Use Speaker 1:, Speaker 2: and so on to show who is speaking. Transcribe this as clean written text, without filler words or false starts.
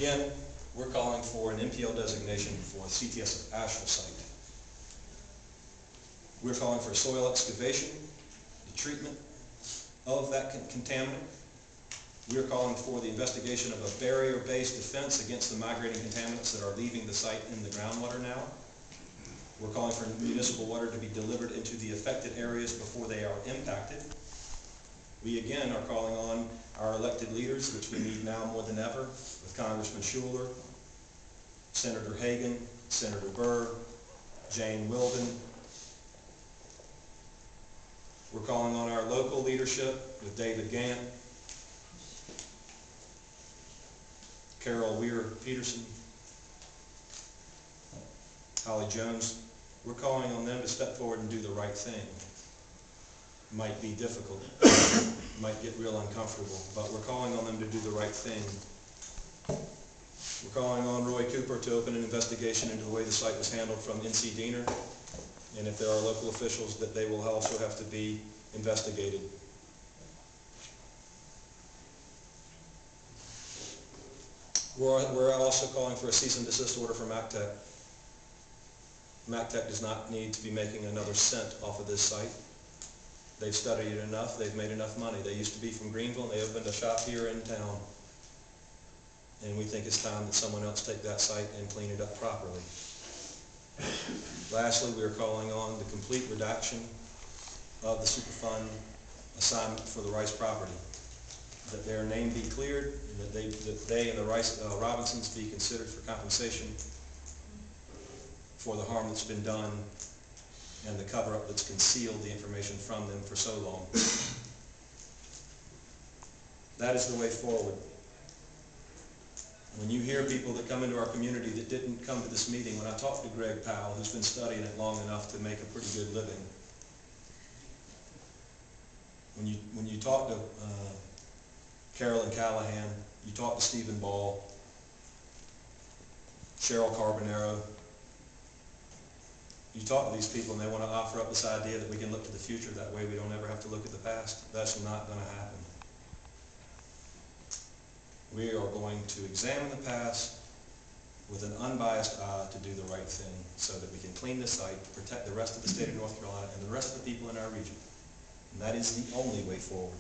Speaker 1: Again, we're calling for an MPL designation for the CTS of Asheville site. We're calling for soil excavation, the treatment of that contaminant. We're calling for the investigation of a barrier-based defense against the migrating contaminants that are leaving the site in the groundwater now. We're calling for municipal water to be delivered into the affected areas before they are impacted. We again are calling on our elected leaders, which we need now more than ever, with Congressman Schuler, Senator Hagan, Senator Burr, Jane Wilden. We're calling on our local leadership with David Gant, Carol Weir-Peterson, Holly Jones. We're calling on them to step forward and do the right thing. Might be difficult, might get real uncomfortable, but we're calling on them to do the right thing. We're calling on Roy Cooper to open an investigation into the way the site was handled from NC Diener, and if there are local officials, that they will also have to be investigated. We're also calling for a cease and desist order from MacTech. MacTech does not need to be making another cent off of this site. They've studied it enough, they've made enough money. They used to be from Greenville, and they opened a shop here in town. And we think it's time that someone else take that site and clean it up properly. Lastly, we are calling on the complete redaction of the Superfund assignment for the Rice property. That their name be cleared, and that they and the Robinsons be considered for compensation for the harm that's been done and the cover-up that's concealed the information from them for so long. That is the way forward. When you hear people that come into our community that didn't come to this meeting, when I talked to Greg Powell, who's been studying it long enough to make a pretty good living, when you talk to Carolyn Callahan, you talk to Stephen Ball, Cheryl Carbonaro, you talk to these people and they want to offer up this idea that we can look to the future, that way we don't ever have to look at the past. That's not going to happen. We are going to examine the past with an unbiased eye to do the right thing so that we can clean this site, protect the rest of the state of North Carolina and the rest of the people in our region. And that is the only way forward.